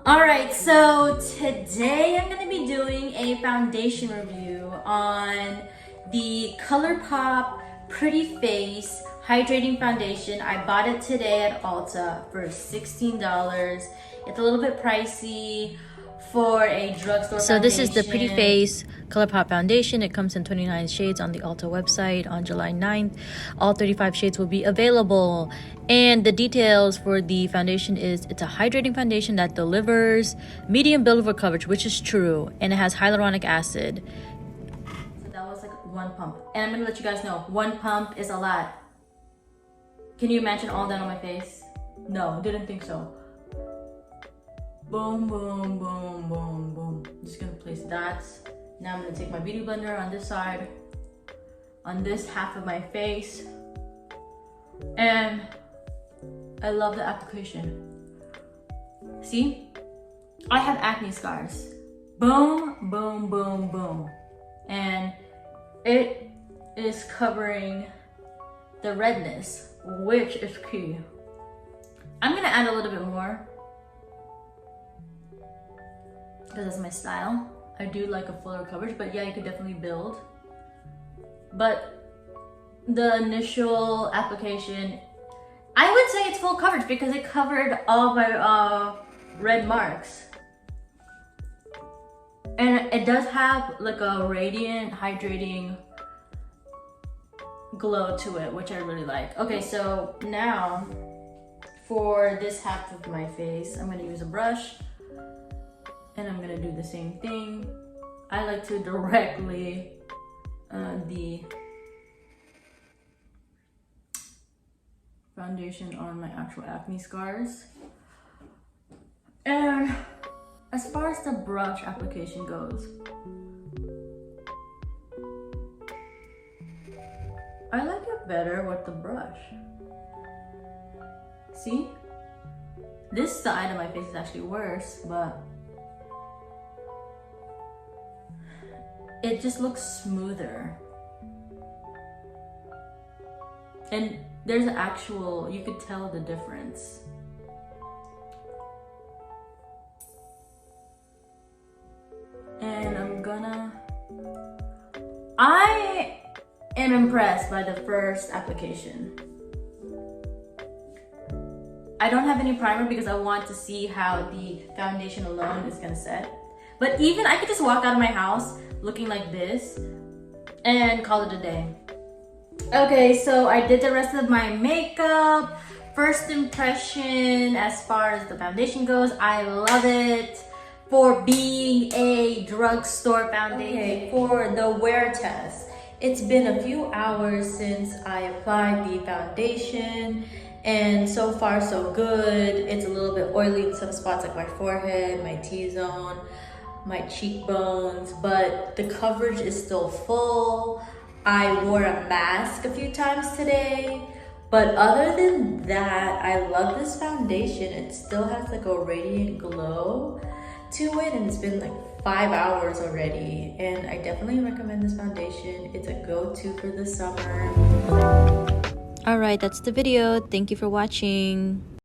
Alright, so today I'm going to be doing a foundation review on the Colourpop Pretty Face Hydrating Foundation. I bought it today at Ulta for $16. It's a little bit pricey for a drugstore So foundation. this is the Pretty Face Colourpop Foundation. It comes in 29 shades on the Ulta website on July 9th. All 35 shades will be available. And the details for the foundation is it's a hydrating foundation that delivers medium build-over coverage, which is true, and it has hyaluronic acid. So that was like one pump. And I'm going to let you guys know, one pump is a lot. Can you imagine all that on my face? No, didn't think so. Boom, boom, boom, boom, boom. Just gonna place dots. Now I'm gonna take my beauty blender on this side, on this half of my face. And I love the application. See? I have acne scars. Boom, boom, boom, boom. And it is covering the redness, which is key. I'm gonna add a little bit more, because that's my style. I do like a fuller coverage, but yeah, you could definitely build. But the initial application, I would say it's full coverage because it covered all my red marks. And it does have like a radiant, hydrating glow to it, which I really like. Okay, so now for this half of my face, I'm gonna use a brush. And I'm gonna do the same thing. I like to directly the foundation on my actual acne scars. And as far as the brush application goes, I like it better with the brush. See? This side of my face is actually worse, but it just looks smoother. And there's actual, you could tell the difference. And I am impressed by the first application. I don't have any primer because I want to see how the foundation alone is gonna set. But even I could just walk out of my house looking like this and call it a day. Okay, so I did the rest of my makeup. First impression as far as the foundation goes, I love it for being a drugstore foundation. Okay, for the wear test, it's been a few hours since I applied the foundation, and so far so good. It's a little bit oily in some spots like my forehead, my T-zone, my cheekbones, but the coverage is still full. I wore a mask a few times today, but other than that, I love this foundation. It still has like a radiant glow to it, and it's been like 5 hours already, and I definitely recommend this foundation. It's a go-to for the summer. Alright, that's the video. Thank you for watching.